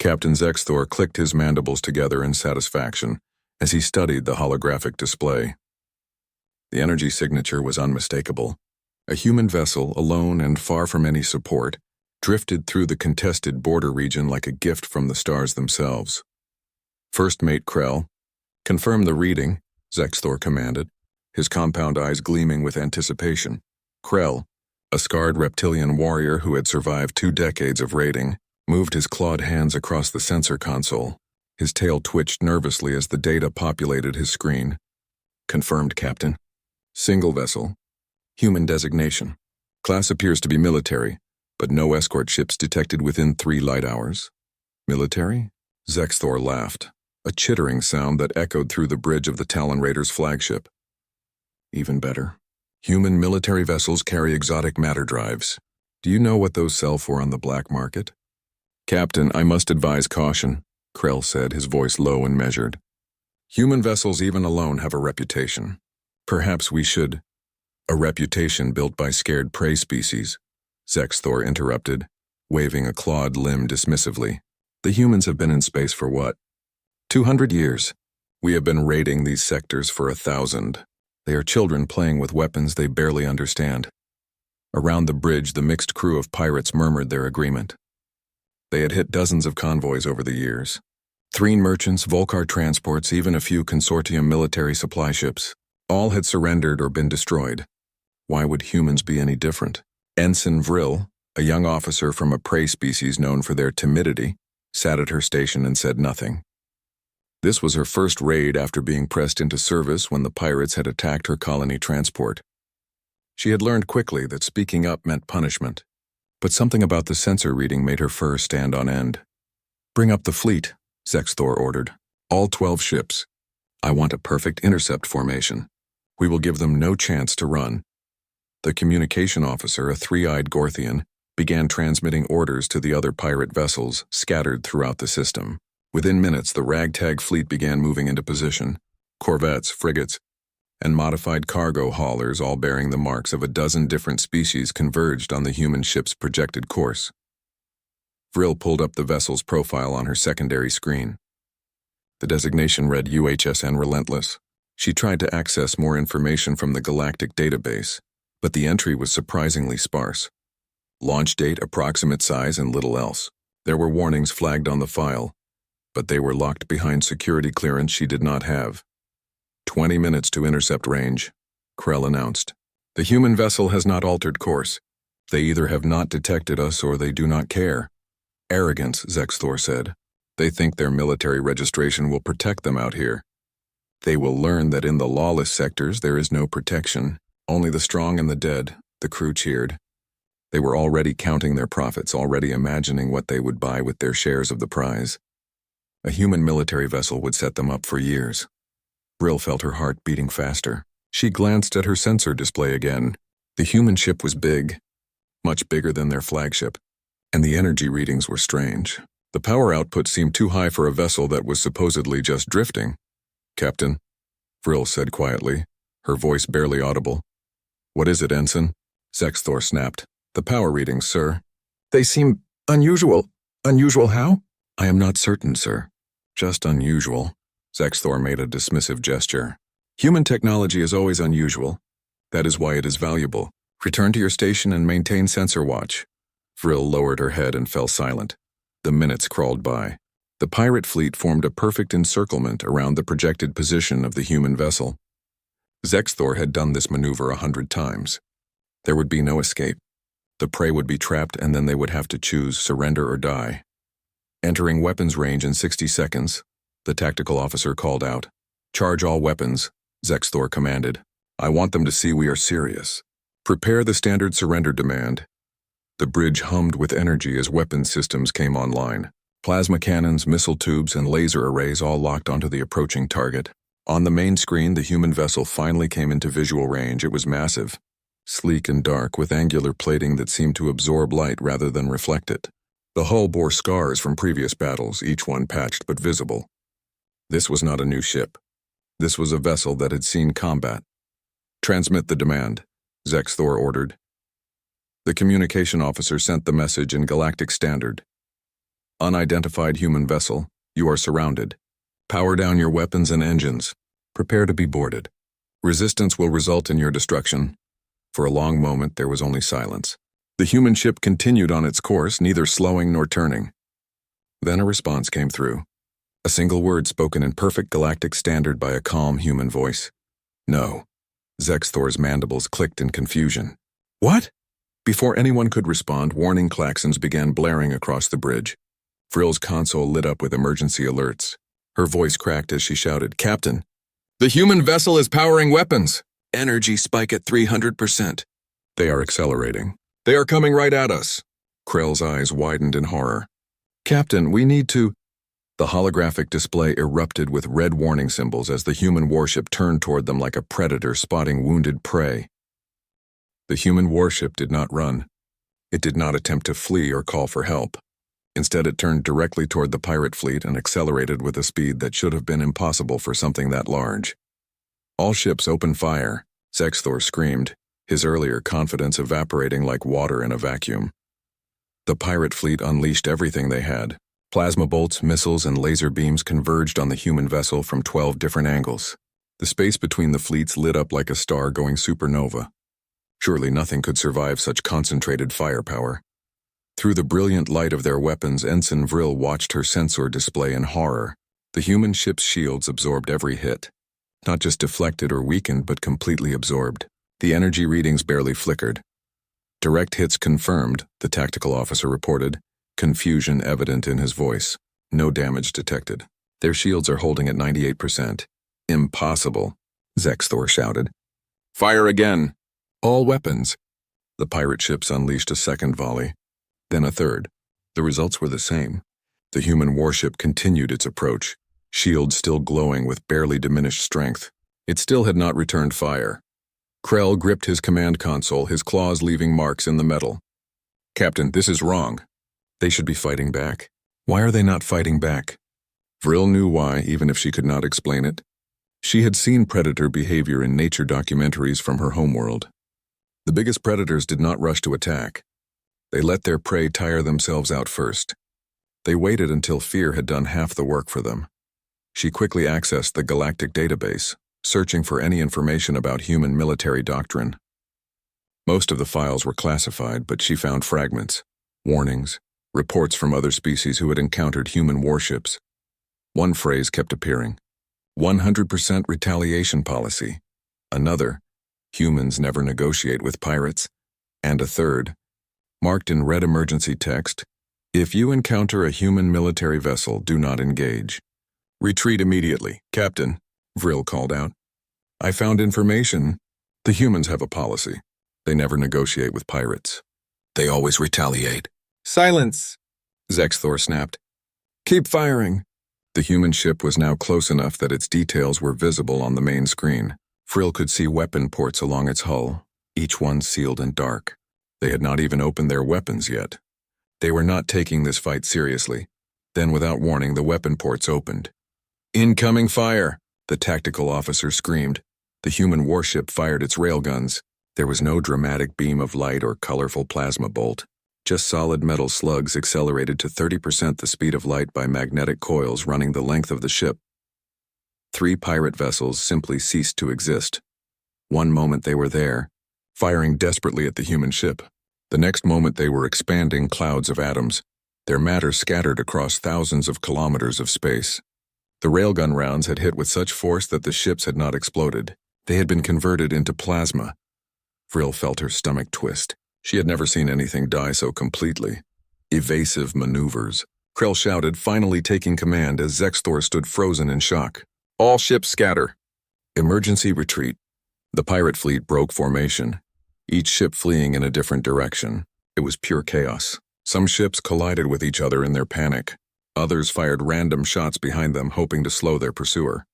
Captain Zexthor clicked his mandibles together in satisfaction as he studied the holographic display. The energy signature was unmistakable. A human vessel, alone and far from any support, drifted through the contested border region like a gift from the stars themselves. First Mate Krell, confirm the reading, Zexthor commanded, his compound eyes gleaming with anticipation. Krell, a scarred reptilian warrior who had survived 2 decades of raiding, moved his clawed hands across the sensor console. His tail twitched nervously as the data populated his screen. Confirmed, Captain. Single vessel. Human designation. Class appears to be military, but no escort ships detected within 3 light hours. Military? Zexthor laughed, a chittering sound that echoed through the bridge of the Talon Raiders' flagship. Even better. Human military vessels carry exotic matter drives. Do you know what those sell for on the black market? Captain, I must advise caution, Krell said, his voice low and measured. Human vessels even alone have a reputation. Perhaps we should. A reputation built by scared prey species, Zexthor interrupted, waving a clawed limb dismissively. The humans have been in space for what? 200 years. We have been raiding these sectors for 1,000. They are children playing with weapons they barely understand. Around the bridge, the mixed crew of pirates murmured their agreement. They had hit dozens of convoys over the years. 3 merchants, Volcar transports, even a few consortium military supply ships. All had surrendered or been destroyed. Why would humans be any different? Ensign Vril, a young officer from a prey species known for their timidity, sat at her station and said nothing. This was her first raid after being pressed into service when the pirates had attacked her colony transport. She had learned quickly that speaking up meant punishment, but something about the sensor reading made her fur stand on end. Bring up the fleet, Zexthor ordered. All 12 ships. I want a perfect intercept formation. We will give them no chance to run. The communication officer, a 3-eyed Gorthian, began transmitting orders to the other pirate vessels scattered throughout the system. Within minutes, the ragtag fleet began moving into position. Corvettes, frigates, and modified cargo haulers, all bearing the marks of a dozen different species, converged on the human ship's projected course. Vril pulled up the vessel's profile on her secondary screen. The designation read UHSN Relentless. She tried to access more information from the Galactic database, but the entry was surprisingly sparse. Launch date, approximate size, and little else. There were warnings flagged on the file, but they were locked behind security clearance she did not have. 20 minutes to intercept range, Krell announced. The human vessel has not altered course. They either have not detected us or they do not care. Arrogance, Zexthor said. They think their military registration will protect them out here. They will learn that in the lawless sectors there is no protection, only the strong and the dead, the crew cheered. They were already counting their profits, already imagining what they would buy with their shares of the prize. A human military vessel would set them up for years. Vril felt her heart beating faster. She glanced at her sensor display again. The human ship was big, much bigger than their flagship, and the energy readings were strange. The power output seemed too high for a vessel that was supposedly just drifting. Captain, Vril said quietly, her voice barely audible. What is it, Ensign? Zexthor snapped. The power readings, sir. They seem unusual. Unusual how? I am not certain, sir. Just unusual. Zexthor made a dismissive gesture. Human technology is always unusual. That is why it is valuable. Return to your station and maintain sensor watch. Vril lowered her head and fell silent. The minutes crawled by. The pirate fleet formed a perfect encirclement around the projected position of the human vessel. Zexthor had done this maneuver 100 times. There would be no escape. The prey would be trapped and then they would have to choose surrender or die. Entering weapons range in 60 seconds, the tactical officer called out. Charge all weapons, Zexthor commanded. I want them to see we are serious. Prepare the standard surrender demand. The bridge hummed with energy as weapon systems came online. Plasma cannons, missile tubes, and laser arrays all locked onto the approaching target. On the main screen, the human vessel finally came into visual range. It was massive, sleek and dark, with angular plating that seemed to absorb light rather than reflect it. The hull bore scars from previous battles, each one patched but visible. This was not a new ship. This was a vessel that had seen combat. Transmit the demand, Zexthor ordered. The communication officer sent the message in Galactic Standard. Unidentified human vessel, you are surrounded. Power down your weapons and engines. Prepare to be boarded. Resistance will result in your destruction. For a long moment, there was only silence. The human ship continued on its course, neither slowing nor turning. Then a response came through. A single word spoken in perfect galactic standard by a calm human voice. No. Zexthor's mandibles clicked in confusion. What? Before anyone could respond, warning klaxons began blaring across the bridge. Vrill's console lit up with emergency alerts. Her voice cracked as she shouted, "Captain, the human vessel is powering weapons. Energy spike at 300%. They are accelerating. They are coming right at us." Krell's eyes widened in horror. "Captain, we need to—" The holographic display erupted with red warning symbols as the human warship turned toward them like a predator spotting wounded prey. The human warship did not run. It did not attempt to flee or call for help. Instead, it turned directly toward the pirate fleet and accelerated with a speed that should have been impossible for something that large. "All ships open fire," Zexthor screamed, his earlier confidence evaporating like water in a vacuum. The pirate fleet unleashed everything they had. Plasma bolts, missiles, and laser beams converged on the human vessel from 12 different angles. The space between the fleets lit up like a star going supernova. Surely nothing could survive such concentrated firepower. Through the brilliant light of their weapons, Ensign Vrill watched her sensor display in horror. The human ship's shields absorbed every hit. Not just deflected or weakened, but completely absorbed. The energy readings barely flickered. "Direct hits confirmed," the tactical officer reported, confusion evident in his voice. "No damage detected. Their shields are holding at 98%. "Impossible," Zexthor shouted. "Fire again! All weapons!" The pirate ships unleashed a second volley, then a third. The results were the same. The human warship continued its approach, shields still glowing with barely diminished strength. It still had not returned fire. Krell gripped his command console, his claws leaving marks in the metal. "Captain, this is wrong. They should be fighting back. Why are they not fighting back?" Vrill knew why, even if she could not explain it. She had seen predator behavior in nature documentaries from her homeworld. The biggest predators did not rush to attack. They let their prey tire themselves out first. They waited until fear had done half the work for them. She quickly accessed the Galactic database, searching for any information about human military doctrine. Most of the files were classified, but she found fragments, warnings, reports from other species who had encountered human warships. One phrase kept appearing: 100% retaliation policy. Another: humans never negotiate with pirates. And a third, marked in red emergency text: if you encounter a human military vessel, do not engage. "Retreat immediately, Captain," Vrill called out. "I found information. The humans have a policy. They never negotiate with pirates. They always retaliate." "Silence!" Zexthor snapped. "Keep firing." The human ship was now close enough that its details were visible on the main screen. Vrill could see weapon ports along its hull, each one sealed and dark. They had not even opened their weapons yet. They were not taking this fight seriously. Then, without warning, the weapon ports opened. "Incoming fire!" the tactical officer screamed. The human warship fired its railguns. There was no dramatic beam of light or colorful plasma bolt. Just solid metal slugs accelerated to 30% the speed of light by magnetic coils running the length of the ship. 3 pirate vessels simply ceased to exist. One moment they were there, firing desperately at the human ship. The next moment they were expanding clouds of atoms, their matter scattered across thousands of kilometers of space. The railgun rounds had hit with such force that the ships had not exploded. They had been converted into plasma. Vrill felt her stomach twist. She had never seen anything die so completely. Evasive maneuvers. Krell shouted, finally taking command as Zexthor stood frozen in shock. "All ships scatter." Emergency retreat. The pirate fleet broke formation, each ship fleeing in a different direction. It was pure chaos. Some ships collided with each other in their panic. Others fired random shots behind them, hoping to slow their pursuer.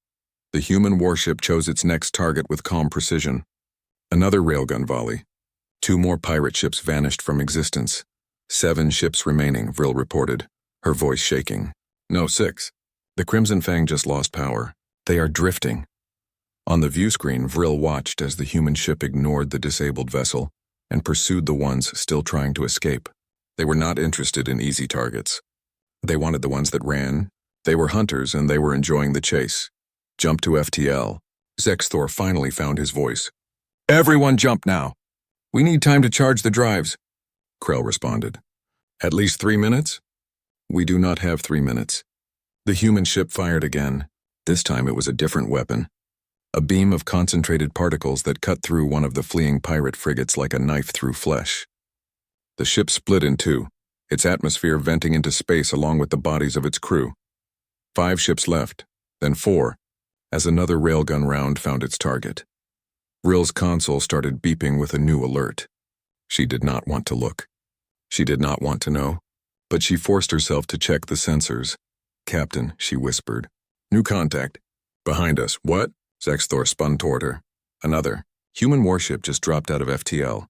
The human warship chose its next target with calm precision. Another railgun volley. 2 more pirate ships vanished from existence. 7 ships remaining, Vrill reported, her voice shaking. "No, 6. The Crimson Fang just lost power. They are drifting." On the view screen, Vrill watched as the human ship ignored the disabled vessel and pursued the ones still trying to escape. They were not interested in easy targets. They wanted the ones that ran. They were hunters and they were enjoying the chase. Jump to FTL. Zexthor finally found his voice. Everyone jump now. We need time to charge the drives, Krell responded. At least 3 minutes? We do not have 3 minutes. The human ship fired again. This time it was a different weapon. A beam of concentrated particles that cut through one of the fleeing pirate frigates like a knife through flesh. The ship split in two, its atmosphere venting into space along with the bodies of its crew. 5 ships left, then 4, as another railgun round found its target. Rill's console started beeping with a new alert. She did not want to look. She did not want to know, but she forced herself to check the sensors. Captain, she whispered. New contact. Behind us. What? Zexthor spun toward her. Another. Human warship just dropped out of FTL.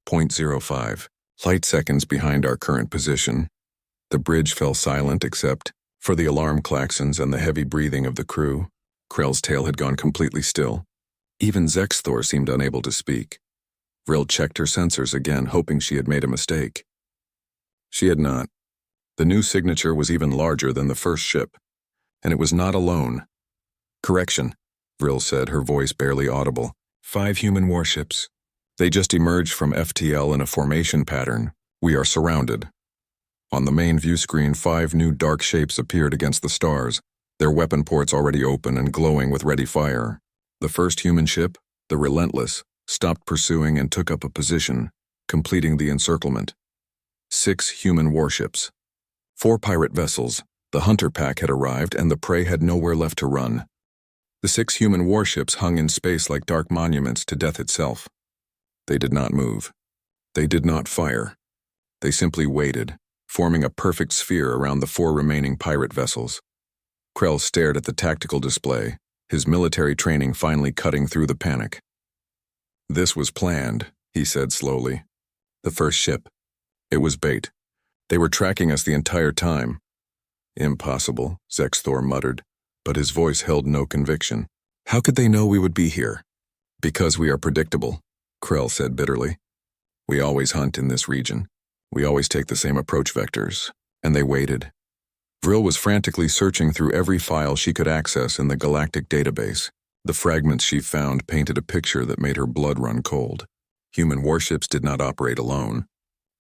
0.05. Light seconds behind our current position. The bridge fell silent except for the alarm klaxons and the heavy breathing of the crew. Krell's tail had gone completely still. Even Zexthor seemed unable to speak. Rill checked her sensors again, hoping she had made a mistake. She had not. The new signature was even larger than the first ship, and it was not alone. Correction, Rill said, her voice barely audible. 5 human warships. They just emerged from FTL in a formation pattern. We are surrounded. On the main view screen, 5 new dark shapes appeared against the stars, their weapon ports already open and glowing with ready fire. The first human ship, the Relentless, stopped pursuing and took up a position, completing the encirclement. 6 human warships. 4 pirate vessels. The hunter pack had arrived and the prey had nowhere left to run. The 6 human warships hung in space like dark monuments to death itself. They did not move. They did not fire. They simply waited, forming a perfect sphere around the 4 remaining pirate vessels. Krell stared at the tactical display, his military training finally cutting through the panic. This was planned, he said slowly. The first ship. It was bait. They were tracking us the entire time. Impossible, Zexthor muttered, but his voice held no conviction. How could they know we would be here? Because we are predictable, Krell said bitterly. We always hunt in this region. We always take the same approach vectors. And they waited. Vril was frantically searching through every file she could access in the Galactic database. The fragments she found painted a picture that made her blood run cold. Human warships did not operate alone.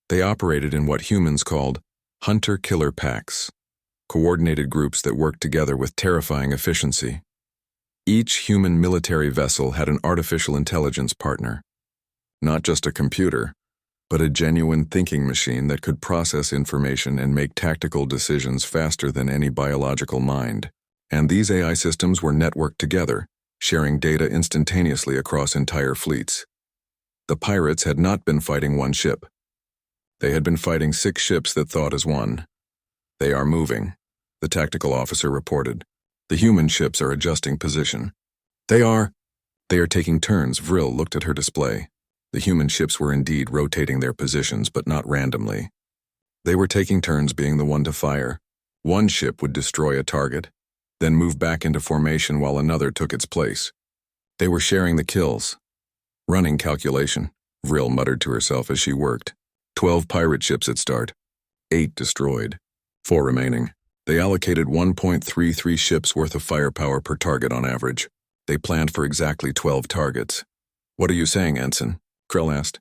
They operated in what humans called hunter-killer packs, coordinated groups that worked together with terrifying efficiency. Each human military vessel had an artificial intelligence partner. Not just a computer, but a genuine thinking machine that could process information and make tactical decisions faster than any biological mind. And these AI systems were networked together, sharing data instantaneously across entire fleets. The pirates had not been fighting one ship. They had been fighting 6 ships that thought as one. They are moving, the tactical officer reported. The human ships are adjusting position. They are taking turns. Vril looked at her display. The human ships were indeed rotating their positions, but not randomly. They were taking turns being the one to fire. One ship would destroy a target, then move back into formation while another took its place. They were sharing the kills. Running calculation, Vril muttered to herself as she worked. 12 pirate ships at start. 8 destroyed. 4 remaining. They allocated 1.33 ships worth of firepower per target on average. They planned for exactly 12 targets. What are you saying, Ensign? Krell asked.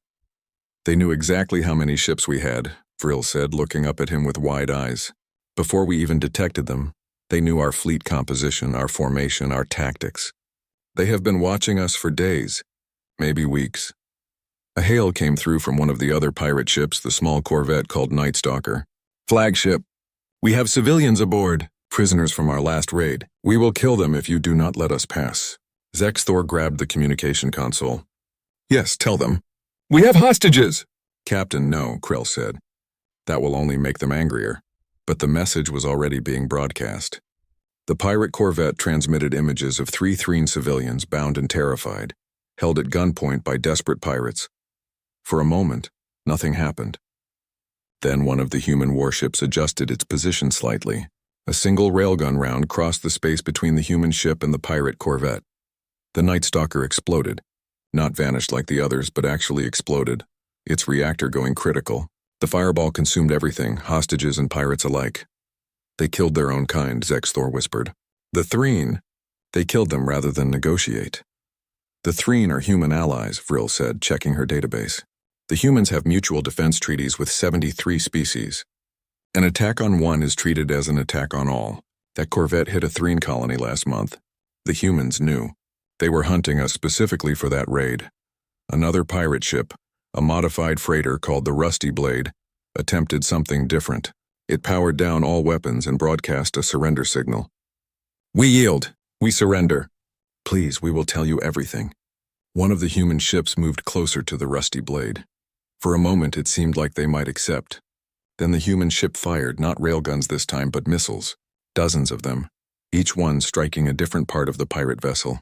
They knew exactly how many ships we had, Vril said, looking up at him with wide eyes. Before we even detected them, they knew our fleet composition, our formation, our tactics. They have been watching us for days, maybe weeks. A hail came through from one of the other pirate ships, the small corvette called Night Stalker. Flagship. We have civilians aboard, prisoners from our last raid. We will kill them if you do not let us pass. Zexthor grabbed the communication console. Yes, tell them. We have hostages! Captain, no, Krell said. That will only make them angrier. But the message was already being broadcast. The pirate corvette transmitted images of 3 Threen civilians bound and terrified, held at gunpoint by desperate pirates. For a moment, nothing happened. Then one of the human warships adjusted its position slightly. A single railgun round crossed the space between the human ship and the pirate corvette. The Night Stalker exploded. Not vanished like the others, but actually exploded, its reactor going critical. The fireball consumed everything, hostages and pirates alike. They killed their own kind, Zexthor whispered. The Threen. They killed them rather than negotiate. The Threen are human allies, Vril said, checking her database. The humans have mutual defense treaties with 73 species. An attack on one is treated as an attack on all. That corvette hit a Threen colony last month. The humans knew. They were hunting us specifically for that raid. Another pirate ship, a modified freighter called the Rusty Blade, attempted something different. It powered down all weapons and broadcast a surrender signal. We yield. We surrender. Please, we will tell you everything. One of the human ships moved closer to the Rusty Blade. For a moment, it seemed like they might accept. Then the human ship fired, not railguns this time, but missiles. Dozens of them, each one striking a different part of the pirate vessel.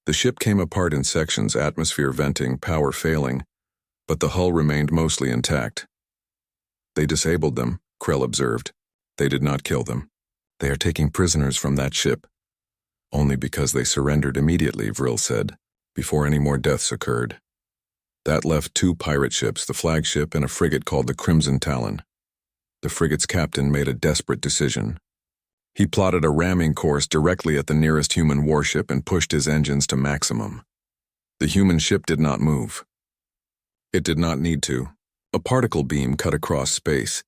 The ship came apart in sections, atmosphere venting, power failing, but the hull remained mostly intact. They disabled them, Krell observed. They did not kill them. They are taking prisoners from that ship. Only because they surrendered immediately, Vril said, before any more deaths occurred. That left 2 pirate ships, the flagship and a frigate called the Crimson Talon. The frigate's captain made a desperate decision. He plotted a ramming course directly at the nearest human warship and pushed his engines to maximum. The human ship did not move. It did not need to. A particle beam cut across space,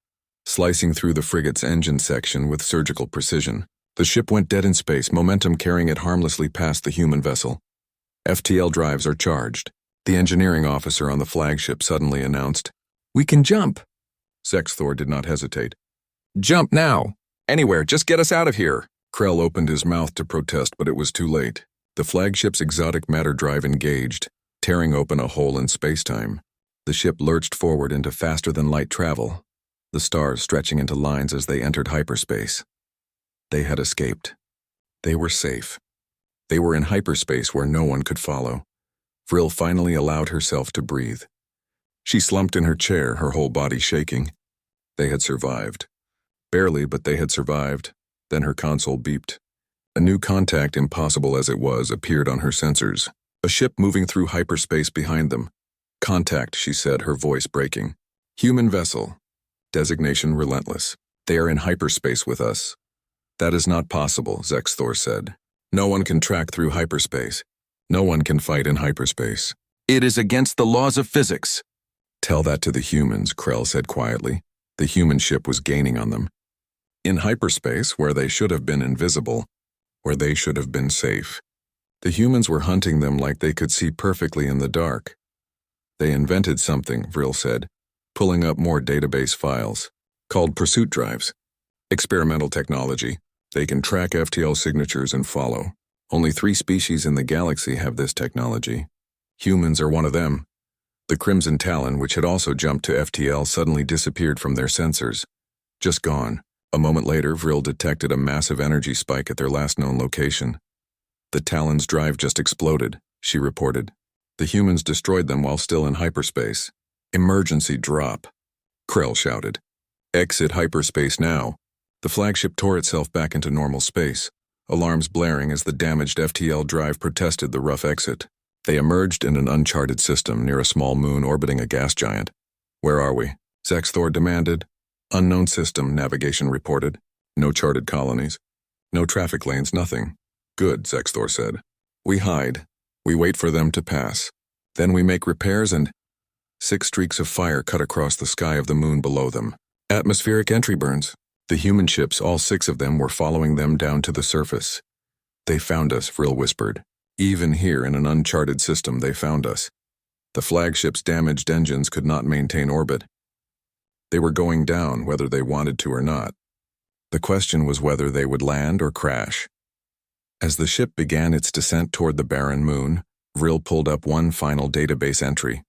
slicing through the frigate's engine section with surgical precision. The ship went dead in space, momentum carrying it harmlessly past the human vessel. FTL drives are charged. The engineering officer on the flagship suddenly announced, "We can jump." Zexthor did not hesitate. "Jump now! Anywhere, just get us out of here!" Krell opened his mouth to protest, but it was too late. The flagship's exotic matter drive engaged, tearing open a hole in space-time. The ship lurched forward into faster-than-light travel, the stars stretching into lines as they entered hyperspace. They had escaped. They were safe. They were in hyperspace where no one could follow. Vril finally allowed herself to breathe. She slumped in her chair, her whole body shaking. They had survived. Barely, but they had survived. Then her console beeped. A new contact, impossible as it was, appeared on her sensors. A ship moving through hyperspace behind them. "Contact," she said, her voice breaking. "Human vessel. Designation relentless. They are in hyperspace with us." "That is not possible," Zexthor said. "No one can track through hyperspace. No one can fight in hyperspace. It is against the laws of physics." "Tell that to the humans," Krell said quietly. The human ship was gaining on them. In hyperspace, where they should have been invisible, where they should have been safe, the humans were hunting them like they could see perfectly in the dark. "They invented something," Vril said, pulling up more database files, "called pursuit drives. Experimental technology. They can track FTL signatures and follow. Only 3 species in the galaxy have this technology. Humans are one of them." The Crimson Talon, which had also jumped to FTL, suddenly disappeared from their sensors. Just gone. A moment later, Vril detected a massive energy spike at their last known location. "The Talon's drive just exploded," she reported. "The humans destroyed them while still in hyperspace. Emergency drop," Krell shouted. "Exit hyperspace now." The flagship tore itself back into normal space, alarms blaring as the damaged FTL drive protested the rough exit. They emerged in an uncharted system near a small moon orbiting a gas giant. "Where are we?" Zexthor demanded. "Unknown system," navigation reported. "No charted colonies. No traffic lanes, nothing." "Good," Zexthor said. "We hide. We wait for them to pass. Then we make repairs and—" 6 streaks of fire cut across the sky of the moon below them. Atmospheric entry burns. The human ships, all 6 of them, were following them down to the surface. "They found us," Vril whispered. "Even here in an uncharted system, they found us." The flagship's damaged engines could not maintain orbit. They were going down, whether they wanted to or not. The question was whether they would land or crash. As the ship began its descent toward the barren moon, Vril pulled up one final database entry.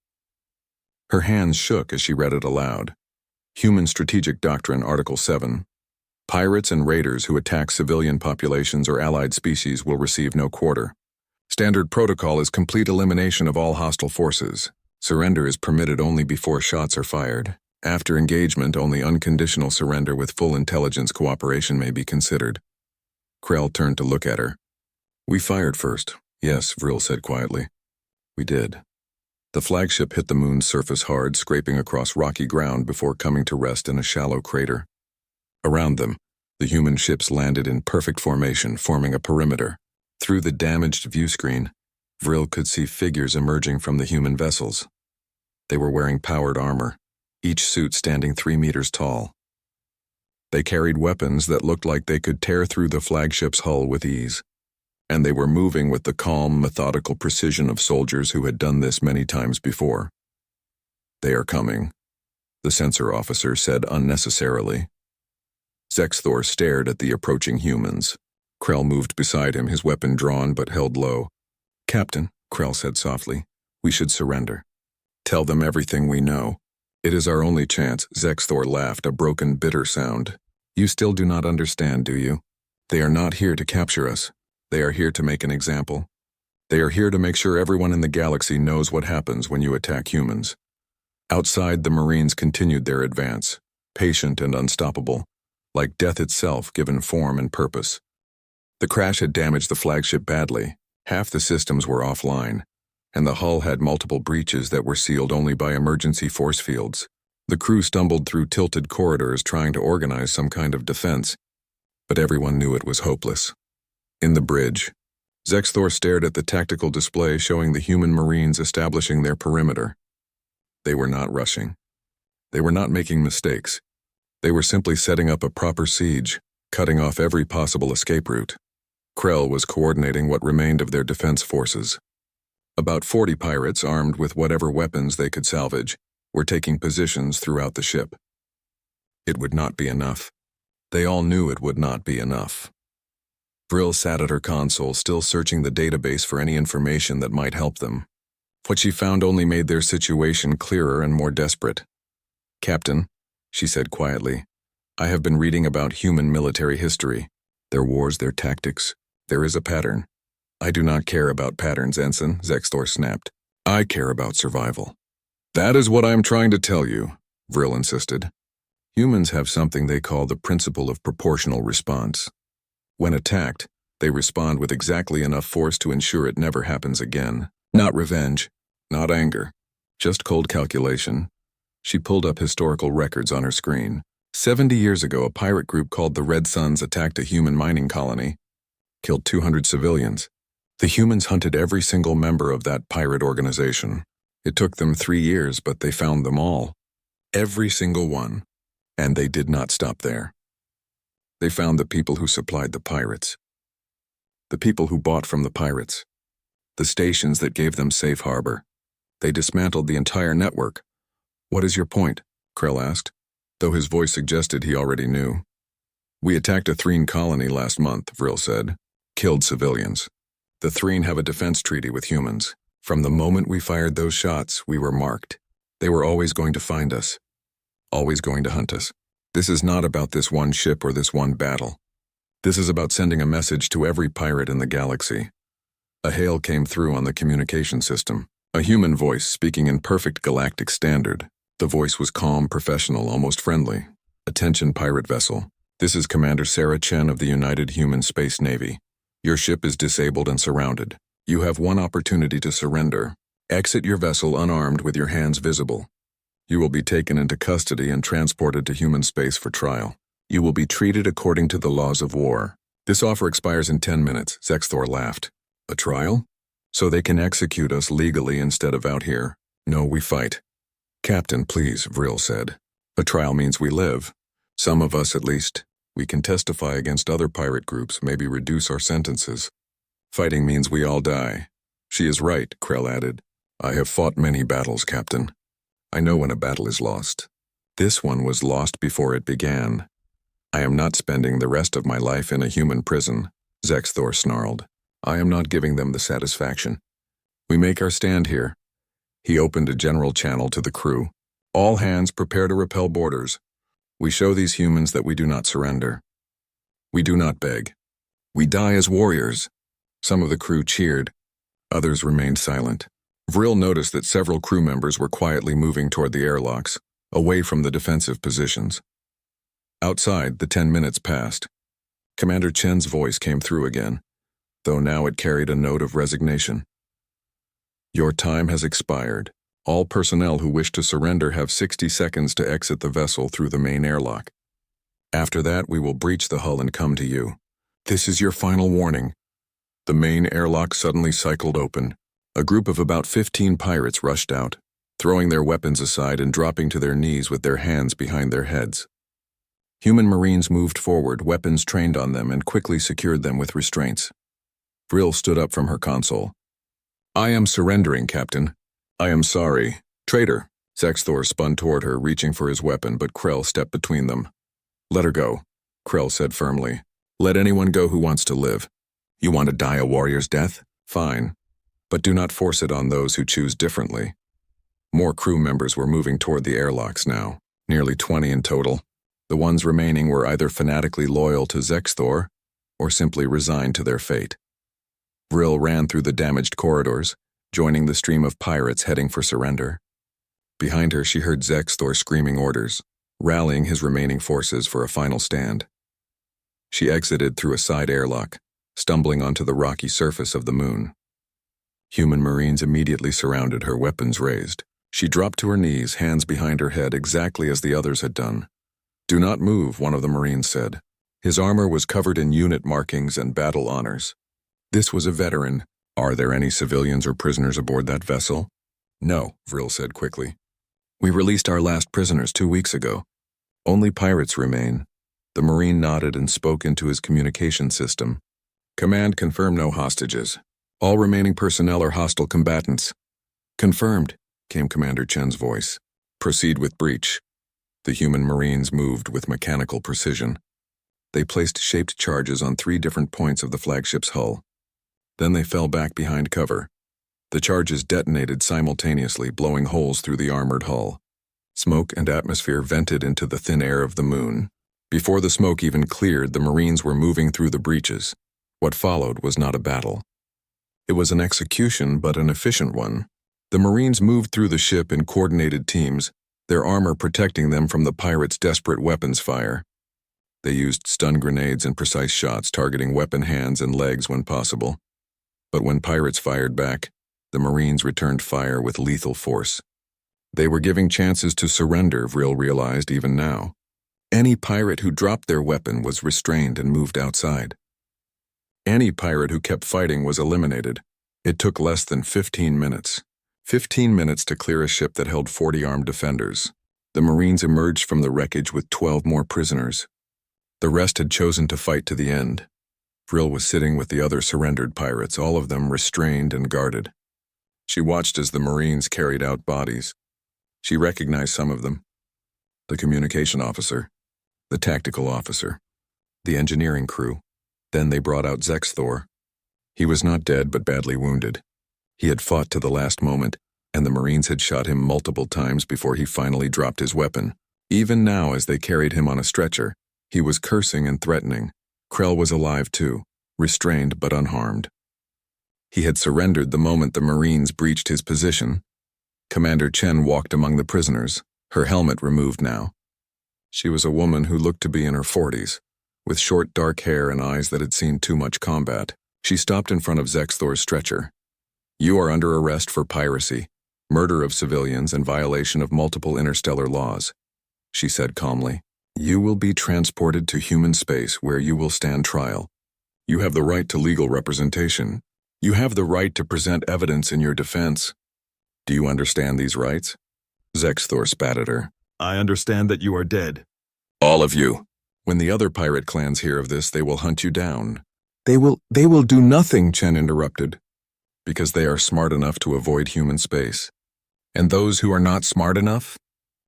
Her hands shook as she read it aloud. Human Strategic Doctrine, Article 7. Pirates and raiders who attack civilian populations or allied species will receive no quarter. Standard protocol is complete elimination of all hostile forces. Surrender is permitted only before shots are fired. After engagement, only unconditional surrender with full intelligence cooperation may be considered. Krell turned to look at her. "We fired first." "Yes," Vril said quietly. "We did." The flagship hit the moon's surface hard, scraping across rocky ground before coming to rest in a shallow crater. Around them, The human ships landed in perfect formation, forming a perimeter. Through the damaged view screen, Vril could see figures emerging from the human vessels. They were wearing powered armor, each suit standing 3 meters tall. They carried weapons that looked like they could tear through the flagship's hull with ease. And they were moving with the calm, methodical precision of soldiers who had done this many times before. "They are coming," the sensor officer said unnecessarily. Zexthor stared at the approaching humans. Krell moved beside him, his weapon drawn but held low. "Captain," Krell said softly, "we should surrender. Tell them everything we know. It is our only chance." Zexthor laughed, a broken, bitter sound. "You still do not understand, do you? They are not here to capture us. They are here to make an example. They are here to make sure everyone in the galaxy knows what happens when you attack humans." Outside, the Marines continued their advance, patient and unstoppable, like death itself given form and purpose. The crash had damaged the flagship badly. Half the systems were offline, and the hull had multiple breaches that were sealed only by emergency force fields. The crew stumbled through tilted corridors trying to organize some kind of defense, but everyone knew it was hopeless. In the bridge, Zexthor stared at the tactical display showing the human Marines establishing their perimeter. They were not rushing. They were not making mistakes. They were simply setting up a proper siege, cutting off every possible escape route. Krell was coordinating what remained of their defense forces. About 40 pirates, armed with whatever weapons they could salvage, were taking positions throughout the ship. It would not be enough. They all knew it would not be enough. Vril sat at her console, still searching the database for any information that might help them. What she found only made their situation clearer and more desperate. "Captain," she said quietly, "I have been reading about human military history. Their wars, their tactics. There is a pattern." "I do not care about patterns, Ensign," Zexthor snapped. "I care about survival." "That is what I am trying to tell you," Vril insisted. "Humans have something they call the principle of proportional response. When attacked, they respond with exactly enough force to ensure it never happens again. Not revenge, not anger, just cold calculation." She pulled up historical records on her screen. 70 years ago, a pirate group called the Red Suns attacked a human mining colony, killed 200 civilians. The humans hunted every single member of that pirate organization. It took them 3 years, but they found them all. Every single one. And they did not stop there. They found the people who supplied the pirates. The people who bought from the pirates. The stations that gave them safe harbor. They dismantled the entire network. "What is your point?" Krell asked, though his voice suggested he already knew. "We attacked a Threen colony last month," Vril said. "Killed civilians. The Threen have a defense treaty with humans. From the moment we fired those shots, we were marked. They were always going to find us. Always going to hunt us. This is not about this one ship or this one battle. This is about sending a message to every pirate in the galaxy." A hail came through on the communication system. A human voice speaking in perfect galactic standard. The voice was calm, professional, almost friendly. "Attention, pirate vessel. This is Commander Sarah Chen of the United Human Space Navy. Your ship is disabled and surrounded. You have one opportunity to surrender. Exit your vessel unarmed with your hands visible. You will be taken into custody and transported to human space for trial. You will be treated according to the laws of war. This offer expires in 10 minutes, Zexthor laughed. "A trial? So they can execute us legally instead of out here. No, we fight." "Captain, please," Vril said. "A trial means we live. Some of us, at least. We can testify against other pirate groups, maybe reduce our sentences. Fighting means we all die." "She is right," Krell added. "I have fought many battles, Captain. I know when a battle is lost. This one was lost before it began. I am not spending the rest of my life in a human prison," Zexthor snarled. "I am not giving them the satisfaction. We make our stand here." He opened a general channel to the crew. "All hands prepare to repel boarders. We show these humans that we do not surrender. We do not beg. We die as warriors." Some of the crew cheered. Others remained silent. Vril noticed that several crew members were quietly moving toward the airlocks, away from the defensive positions. Outside, the 10 minutes passed. Commander Chen's voice came through again, though now it carried a note of resignation. "Your time has expired. All personnel who wish to surrender have 60 seconds to exit the vessel through the main airlock." After that, we will breach the hull and come to you. This is your final warning. The main airlock suddenly cycled open. A group of about 15 pirates rushed out, throwing their weapons aside and dropping to their knees with their hands behind their heads. Human Marines moved forward, weapons trained on them, and quickly secured them with restraints. Vril stood up from her console. I am surrendering, Captain. I am sorry. Traitor. Zexthor spun toward her, reaching for his weapon, but Krell stepped between them. Let her go, Krell said firmly. Let anyone go who wants to live. You want to die a warrior's death? Fine. But do not force it on those who choose differently. More crew members were moving toward the airlocks now, nearly 20 in total. The ones remaining were either fanatically loyal to Zexthor or simply resigned to their fate. Vril ran through the damaged corridors, joining the stream of pirates heading for surrender. Behind her, she heard Zexthor screaming orders, rallying his remaining forces for a final stand. She exited through a side airlock, stumbling onto the rocky surface of the moon. Human Marines immediately surrounded her, weapons raised. She dropped to her knees, hands behind her head, exactly as the others had done. Do not move, one of the Marines said. His armor was covered in unit markings and battle honors. This was a veteran. Are there any civilians or prisoners aboard that vessel? No, Vril said quickly. We released our last prisoners 2 weeks ago. Only pirates remain. The Marine nodded and spoke into his communication system. Command, confirm no hostages. All remaining personnel are hostile combatants. Confirmed, came Commander Chen's voice. Proceed with breach. The Human Marines moved with mechanical precision. They placed shaped charges on 3 different points of the flagship's hull. Then they fell back behind cover. The charges detonated simultaneously, blowing holes through the armored hull. Smoke and atmosphere vented into the thin air of the moon. Before the smoke even cleared, the Marines were moving through the breaches. What followed was not a battle. It was an execution, but an efficient one. The Marines moved through the ship in coordinated teams, their armor protecting them from the pirates' desperate weapons fire. They used stun grenades and precise shots, targeting weapon hands and legs when possible. But when pirates fired back, the Marines returned fire with lethal force. They were giving chances to surrender, Vril realized even now. Any pirate who dropped their weapon was restrained and moved outside. Any pirate who kept fighting was eliminated. It took less than 15 minutes. 15 minutes to clear a ship that held 40 armed defenders. The Marines emerged from the wreckage with 12 more prisoners. The rest had chosen to fight to the end. Vril was sitting with the other surrendered pirates, all of them restrained and guarded. She watched as the Marines carried out bodies. She recognized some of them. The communication officer, the tactical officer, the engineering crew. Then they brought out Zexthor. He was not dead, but badly wounded. He had fought to the last moment, and the Marines had shot him multiple times before he finally dropped his weapon. Even now, as they carried him on a stretcher, he was cursing and threatening. Krell was alive too, restrained but unharmed. He had surrendered the moment the Marines breached his position. Commander Chen walked among the prisoners, her helmet removed now. She was a woman who looked to be in her 40s, with short dark hair and eyes that had seen too much combat. She stopped in front of Zexthor's stretcher. You are under arrest for piracy, murder of civilians, and violation of multiple interstellar laws, she said calmly. You will be transported to human space where you will stand trial. You have the right to legal representation. You have the right to present evidence in your defense. Do you understand these rights? Zexthor spat at her. I understand that you are dead. All of you. When the other pirate clans hear of this, they will hunt you down. They will do nothing, Chen interrupted. Because they are smart enough to avoid human space. And those who are not smart enough?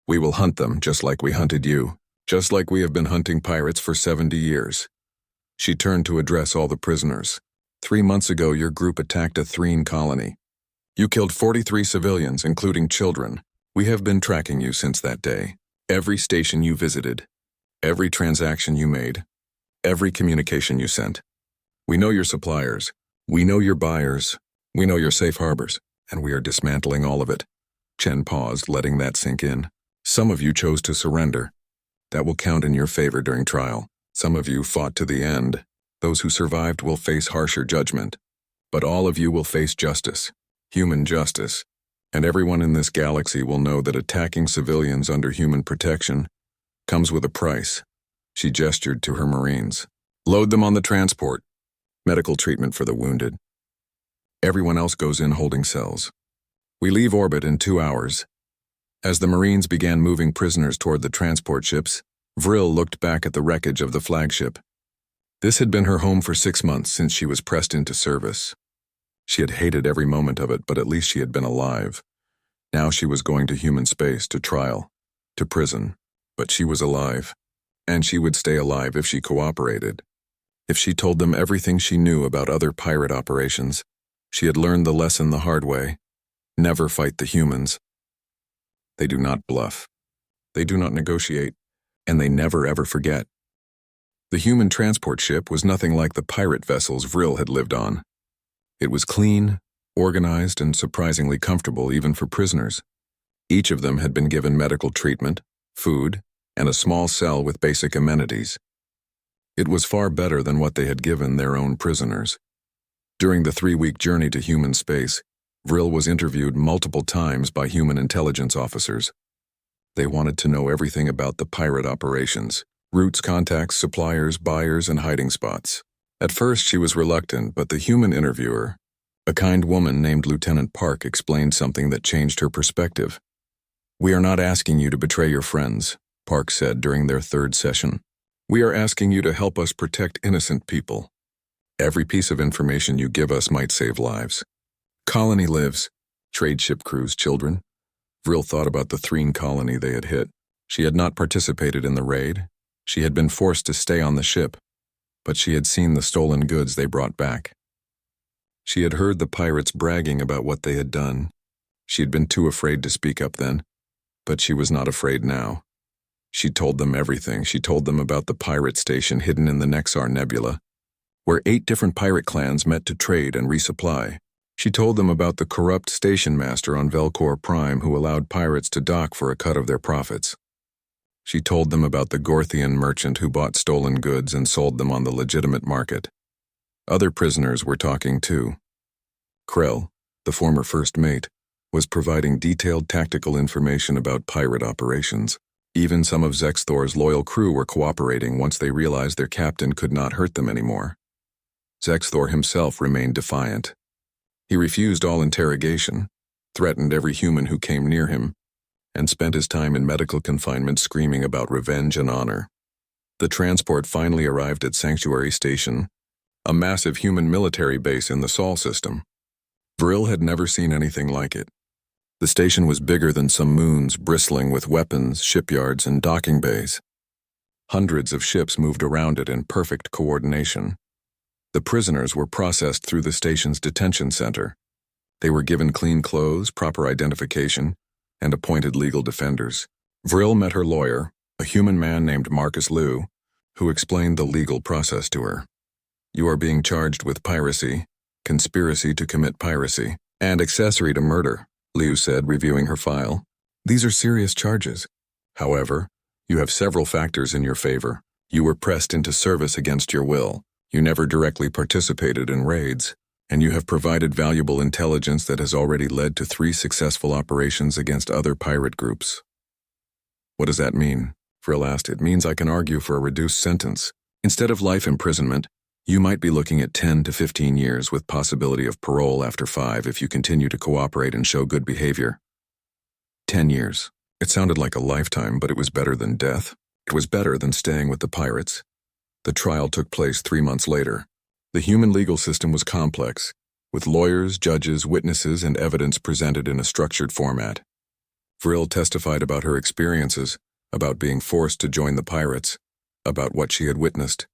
We will hunt them just like we hunted you. Just like we have been hunting pirates for 70 years. She turned to address all the prisoners. 3 months ago, your group attacked a Threen colony. You killed 43 civilians, including children. We have been tracking you since that day. Every station you visited. Every transaction you made. Every communication you sent. We know your suppliers. We know your buyers. We know your safe harbors. And we are dismantling all of it. Chen paused, letting that sink in. Some of you chose to surrender. That will count in your favor during trial. Some of you fought to the end. Those who survived will face harsher judgment. But all of you will face justice. Human justice. And everyone in this galaxy will know that attacking civilians under human protection comes with a price. She gestured to her Marines. Load them on the transport. Medical treatment for the wounded. Everyone else goes in holding cells. We leave orbit in 2 hours. As the Marines began moving prisoners toward the transport ships, Vril looked back at the wreckage of the flagship. This had been her home for 6 months since she was pressed into service. She had hated every moment of it, but at least she had been alive. Now she was going to human space, to trial, to prison. But she was alive, and she would stay alive if she cooperated. If she told them everything she knew about other pirate operations, she had learned the lesson the hard way. Never fight the humans. They do not bluff. They do not negotiate, and they never ever forget. The human transport ship was nothing like the pirate vessels Vril had lived on. It was clean, organized, and surprisingly comfortable even for prisoners. Each of them had been given medical treatment, food, and a small cell with basic amenities. It was far better than what they had given their own prisoners. During the 3-week journey to human space, Vril was interviewed multiple times by human intelligence officers. They wanted to know everything about the pirate operations: routes, contacts, suppliers, buyers, and hiding spots. At first she was reluctant, but the human interviewer, a kind woman named Lieutenant Park, explained something that changed her perspective. "We are not asking you to betray your friends," Park said during their 3rd session. "We are asking you to help us protect innocent people. Every piece of information you give us might save lives. Colony lives, trade ship crews, children." Vril thought about the Threen colony they had hit. She had not participated in the raid. She had been forced to stay on the ship, but she had seen the stolen goods they brought back. She had heard the pirates bragging about what they had done. She had been too afraid to speak up then, but she was not afraid now. She told them everything. She told them about the pirate station hidden in the Nexar Nebula, where 8 different pirate clans met to trade and resupply. She told them about the corrupt station master on Velcor Prime who allowed pirates to dock for a cut of their profits. She told them about the Gorthian merchant who bought stolen goods and sold them on the legitimate market. Other prisoners were talking too. Krell, the former first mate, was providing detailed tactical information about pirate operations. Even some of Zexthor's loyal crew were cooperating once they realized their captain could not hurt them anymore. Zexthor himself remained defiant. He refused all interrogation, threatened every human who came near him, and spent his time in medical confinement screaming about revenge and honor. The transport finally arrived at Sanctuary Station, a massive human military base in the Sol system. Vril had never seen anything like it. The station was bigger than some moons, bristling with weapons, shipyards, and docking bays. Hundreds of ships moved around it in perfect coordination. The prisoners were processed through the station's detention center. They were given clean clothes, proper identification, and appointed legal defenders. Vril met her lawyer, a human man named Marcus Liu, who explained the legal process to her. "You are being charged with piracy, conspiracy to commit piracy, and accessory to murder," Liu said, reviewing her file. "These are serious charges. However, you have several factors in your favor. You were pressed into service against your will. You never directly participated in raids, and you have provided valuable intelligence that has already led to 3 successful operations against other pirate groups." "What does that mean?" Vril asked. "It means I can argue for a reduced sentence. Instead of life imprisonment, you might be looking at 10 to 15 years with possibility of parole after 5 if you continue to cooperate and show good behavior." 10 years. It sounded like a lifetime, but it was better than death. It was better than staying with the pirates. The trial took place 3 months later. The human legal system was complex, with lawyers, judges, witnesses, and evidence presented in a structured format. Vril testified about her experiences, about being forced to join the pirates, about what she had witnessed.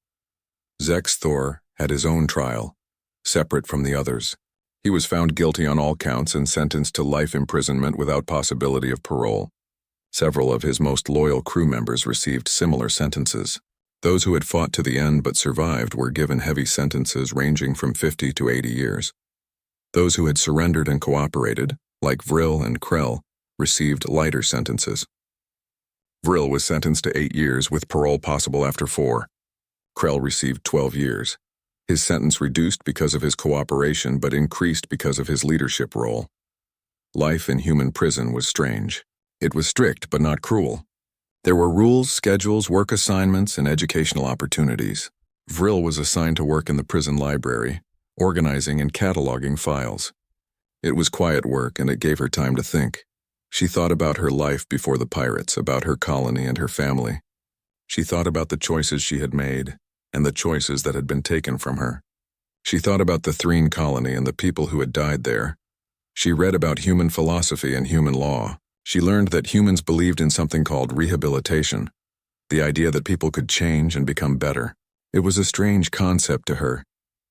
Zexthor had his own trial, separate from the others. He was found guilty on all counts and sentenced to life imprisonment without possibility of parole. Several of his most loyal crew members received similar sentences. Those who had fought to the end but survived were given heavy sentences ranging from 50 to 80 years. Those who had surrendered and cooperated, like Vril and Krell, received lighter sentences. Vril was sentenced to 8 years with parole possible after 4. Krell received 12 years. His sentence reduced because of his cooperation but increased because of his leadership role. Life in human prison was strange. It was strict but not cruel. There were rules, schedules, work assignments, and educational opportunities. Vril was assigned to work in the prison library, organizing and cataloging files. It was quiet work, and it gave her time to think. She thought about her life before the pirates, about her colony and her family. She thought about the choices she had made, and the choices that had been taken from her. She thought about the Threen colony and the people who had died there. She read about human philosophy and human law. She learned that humans believed in something called rehabilitation, the idea that people could change and become better. It was a strange concept to her,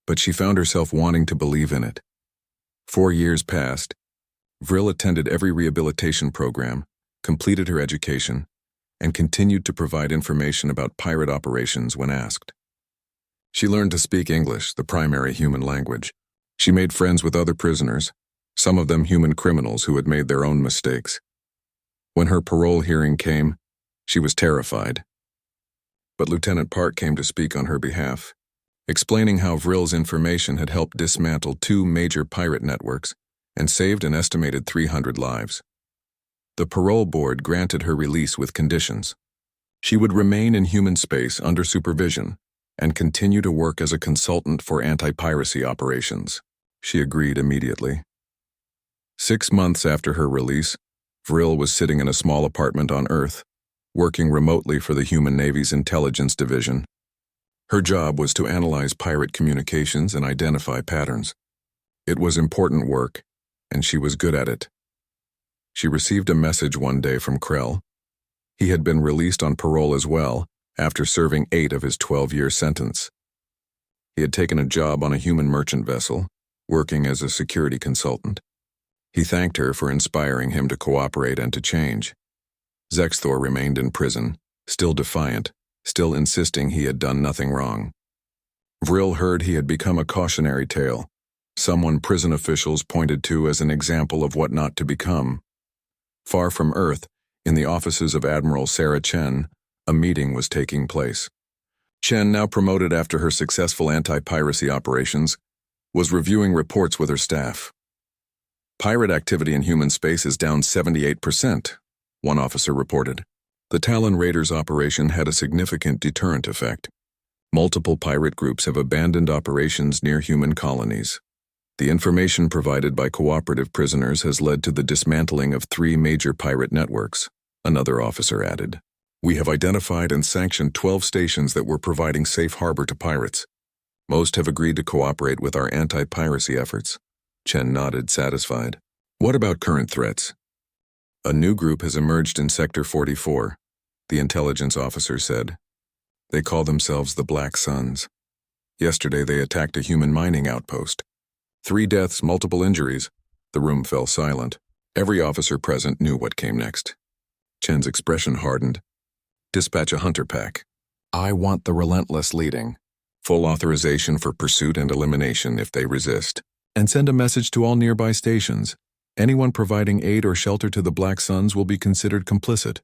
but she found herself wanting to believe in it. 4 years passed. Vril attended every rehabilitation program, completed her education, and continued to provide information about pirate operations when asked. She learned to speak English, the primary human language. She made friends with other prisoners, some of them human criminals who had made their own mistakes. When her parole hearing came, she was terrified. But Lieutenant Park came to speak on her behalf, explaining how Vril's information had helped dismantle 2 major pirate networks and saved an estimated 300 lives. The parole board granted her release with conditions. She would remain in human space under supervision and continue to work as a consultant for anti-piracy operations. She agreed immediately. 6 months after her release, Vril was sitting in a small apartment on Earth, working remotely for the Human Navy's Intelligence Division. Her job was to analyze pirate communications and identify patterns. It was important work, and she was good at it. She received a message one day from Krell. He had been released on parole as well, after serving 8 of his 12-year sentence. He had taken a job on a human merchant vessel, working as a security consultant. He thanked her for inspiring him to cooperate and to change. Zexthor remained in prison, still defiant, still insisting he had done nothing wrong. Vril heard he had become a cautionary tale, someone prison officials pointed to as an example of what not to become. Far from Earth, in the offices of Admiral Sarah Chen, a meeting was taking place. Chen, now promoted after her successful anti-piracy operations, was reviewing reports with her staff. Pirate activity in human space is down 78%, one officer reported. The Talon Raiders operation had a significant deterrent effect. Multiple pirate groups have abandoned operations near human colonies. The information provided by cooperative prisoners has led to the dismantling of 3 major pirate networks, another officer added. We have identified and sanctioned 12 stations that were providing safe harbor to pirates. Most have agreed to cooperate with our anti-piracy efforts. Chen nodded, satisfied. What about current threats? A new group has emerged in Sector 44, the intelligence officer said. They call themselves the Black Suns. Yesterday they attacked a human mining outpost. 3 deaths, multiple injuries. The room fell silent. Every officer present knew what came next. Chen's expression hardened. Dispatch a hunter pack. I want the relentless leading. Full authorization for pursuit and elimination if they resist. And send a message to all nearby stations. Anyone providing aid or shelter to the Black Suns will be considered complicit.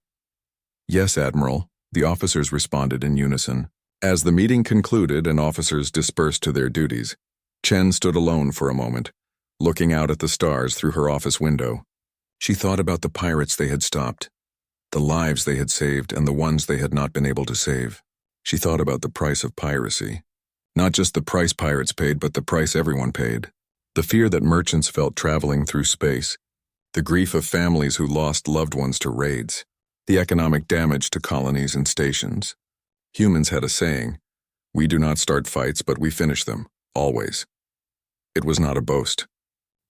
Yes, Admiral, the officers responded in unison. As the meeting concluded and officers dispersed to their duties, Chen stood alone for a moment, looking out at the stars through her office window. She thought about the pirates they had stopped, the lives they had saved and the ones they had not been able to save. She thought about the price of piracy. Not just the price pirates paid, but the price everyone paid. The fear that merchants felt traveling through space, the grief of families who lost loved ones to raids, the economic damage to colonies and stations. Humans had a saying, we do not start fights, but we finish them, always. It was not a boast.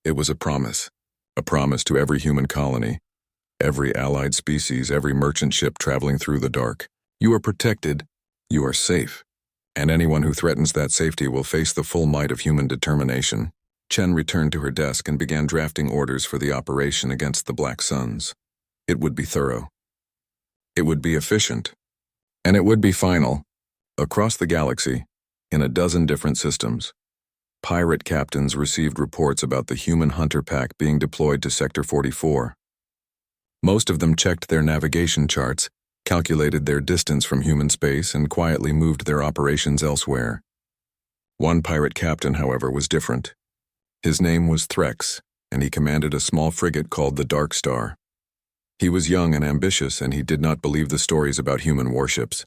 It was a promise to every human colony, every allied species, every merchant ship traveling through the dark. You are protected, you are safe, and anyone who threatens that safety will face the full might of human determination. Chen returned to her desk and began drafting orders for the operation against the Black Suns. It would be thorough. It would be efficient. And it would be final. Across the galaxy, in a dozen different systems, pirate captains received reports about the human hunter pack being deployed to Sector 44. Most of them checked their navigation charts, calculated their distance from human space, and quietly moved their operations elsewhere. One pirate captain, however, was different. His name was Threx, and he commanded a small frigate called the Dark Star. He was young and ambitious, and he did not believe the stories about human warships.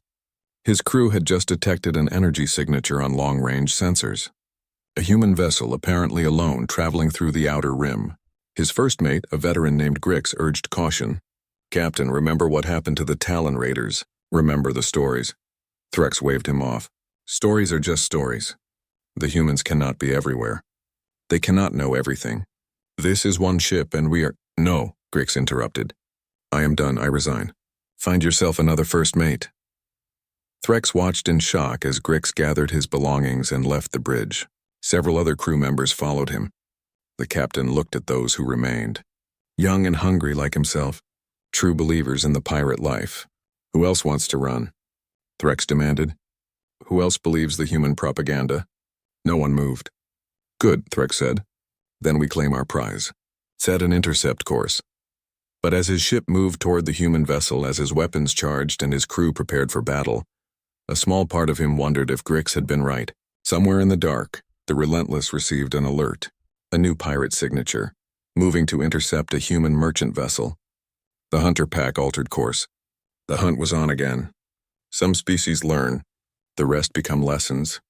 His crew had just detected an energy signature on long-range sensors. A human vessel, apparently alone, traveling through the outer rim. His first mate, a veteran named Grix, urged caution. "Captain, remember what happened to the Talon Raiders. Remember the stories." Threx waved him off. "Stories are just stories. The humans cannot be everywhere. They cannot know everything. This is one ship and we are—" "No," Grix interrupted. "I am done. I resign. Find yourself another first mate." Threx watched in shock as Grix gathered his belongings and left the bridge. Several other crew members followed him. The captain looked at those who remained. Young and hungry like himself. True believers in the pirate life. "Who else wants to run?" Threx demanded. "Who else believes the human propaganda?" No one moved. "Good," Threx said. "Then we claim our prize. Set an intercept course." But as his ship moved toward the human vessel, as his weapons charged and his crew prepared for battle, a small part of him wondered if Grix had been right. Somewhere in the dark, the Relentless received an alert. A new pirate signature, moving to intercept a human merchant vessel. The hunter pack altered course. The hunt was on again. Some species learn, the rest become lessons.